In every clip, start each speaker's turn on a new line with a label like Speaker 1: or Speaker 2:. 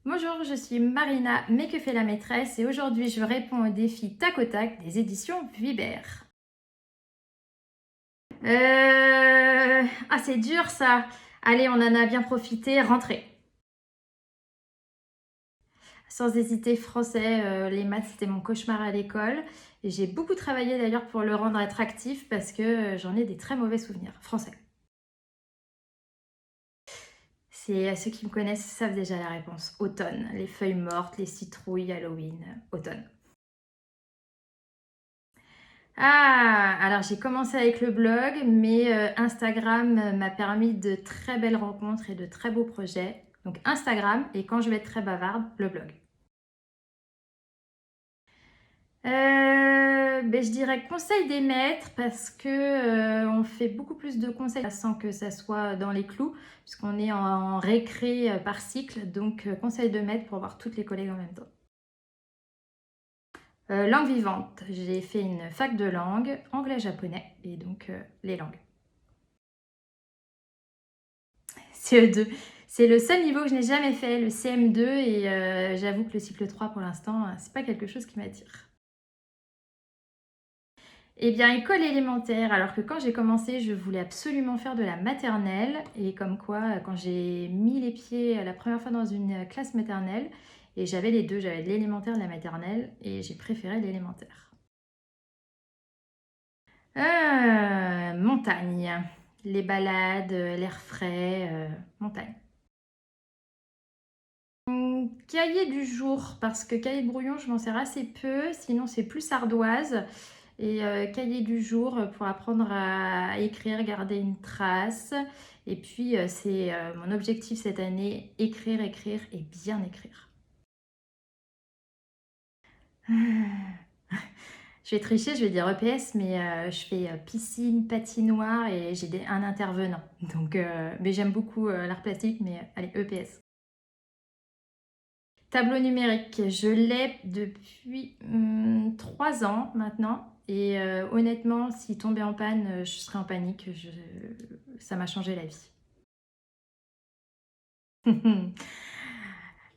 Speaker 1: Bonjour, je suis Marina, mais que fait la maîtresse et aujourd'hui je réponds au défi tac au tac des éditions Vuibert. C'est dur ça. Allez, on en a bien profité, rentrez. Sans hésiter, français, les maths c'était mon cauchemar à l'école et j'ai beaucoup travaillé d'ailleurs pour le rendre attractif parce que j'en ai des très mauvais souvenirs. Français. Ceux qui me connaissent savent déjà la réponse. Automne, les feuilles mortes, les citrouilles, Halloween, automne. Alors j'ai commencé avec le blog, mais Instagram m'a permis de très belles rencontres et de très beaux projets. Donc Instagram, et quand je vais être très bavarde, le blog. Je dirais conseil des maîtres parce que on fait beaucoup plus de conseils sans que ça soit dans les clous, puisqu'on est en récré par cycle. Donc conseil de maître pour voir toutes les collègues en même temps. Langue vivante, j'ai fait une fac de langue, anglais-japonais, et donc les langues. CE2. C'est le seul niveau que je n'ai jamais fait, le CM2, et j'avoue que le cycle 3 pour l'instant, c'est pas quelque chose qui m'attire. Eh bien, école élémentaire, alors que quand j'ai commencé, je voulais absolument faire de la maternelle, et comme quoi, quand j'ai mis les pieds la première fois dans une classe maternelle, et j'avais les deux, j'avais de l'élémentaire et de la maternelle, et j'ai préféré l'élémentaire. Montagne. Les balades, l'air frais, montagne. Cahier du jour, parce que cahier de brouillon, je m'en sers assez peu, sinon c'est plus ardoise. Et cahier du jour pour apprendre à écrire, garder une trace. Et puis c'est mon objectif cette année, écrire, écrire et bien écrire. Je vais tricher, je vais dire EPS, mais je fais piscine, patinoire et j'ai un intervenant. Donc, mais j'aime beaucoup l'art plastique, mais allez, EPS. Tableau numérique, je l'ai depuis 3 ans maintenant. Et honnêtement, s'il tombait en panne, je serais en panique. Ça m'a changé la vie.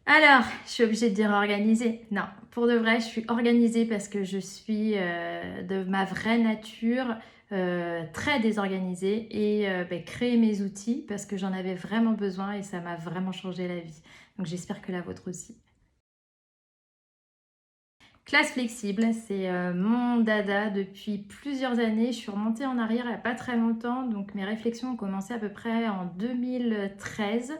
Speaker 1: Alors, je suis obligée de dire organisée. Non, pour de vrai, je suis organisée parce que je suis de ma vraie nature très désorganisée et créer mes outils parce que j'en avais vraiment besoin et ça m'a vraiment changé la vie. Donc j'espère que la vôtre aussi. Classe flexible, c'est mon dada depuis plusieurs années. Je suis remontée en arrière il n'y a pas très longtemps, donc mes réflexions ont commencé à peu près en 2013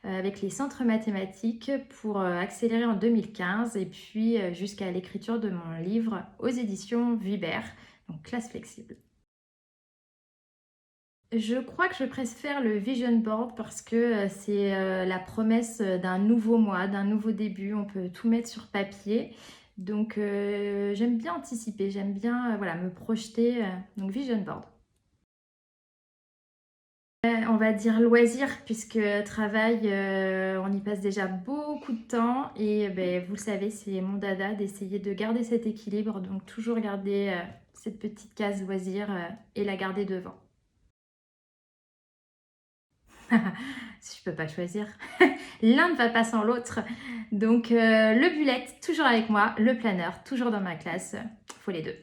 Speaker 1: avec les centres mathématiques pour accélérer en 2015 et puis jusqu'à l'écriture de mon livre aux éditions Vuibert, donc classe flexible. Je crois que je préfère le vision board parce que c'est la promesse d'un nouveau mois, d'un nouveau début. On peut tout mettre sur papier. Donc j'aime bien anticiper, j'aime bien voilà, me projeter. Donc vision board. On va dire loisir puisque travail, on y passe déjà beaucoup de temps et vous le savez, c'est mon dada d'essayer de garder cet équilibre. Donc toujours garder cette petite case loisir et la garder devant. Si je peux pas choisir. L'un ne va pas sans l'autre. Donc le bullet, toujours avec moi, le planeur, toujours dans ma classe. Faut les deux.